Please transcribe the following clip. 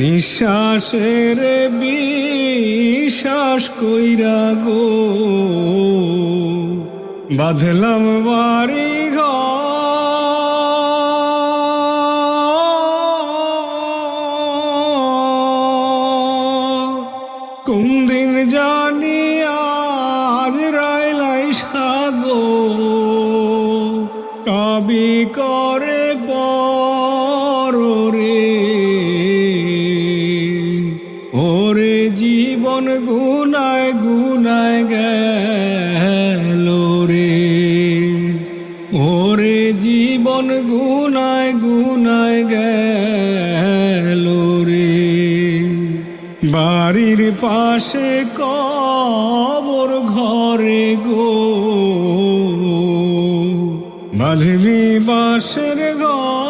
নিঃশ্বাসের বিশ্বাস কইরা গো বাঁধলাম বাড়ি ঘর। কোন দিন জানি আজ রাইলাই সাগো কবি করে পরে ওরে জীবন গুনায় গুনায় গেল রে, ওরে জীবন গুনায় গুনায় গেল রে। বাড়ির পাশে কবর ঘরে গো বাঁধবি বাঁশের ঘর।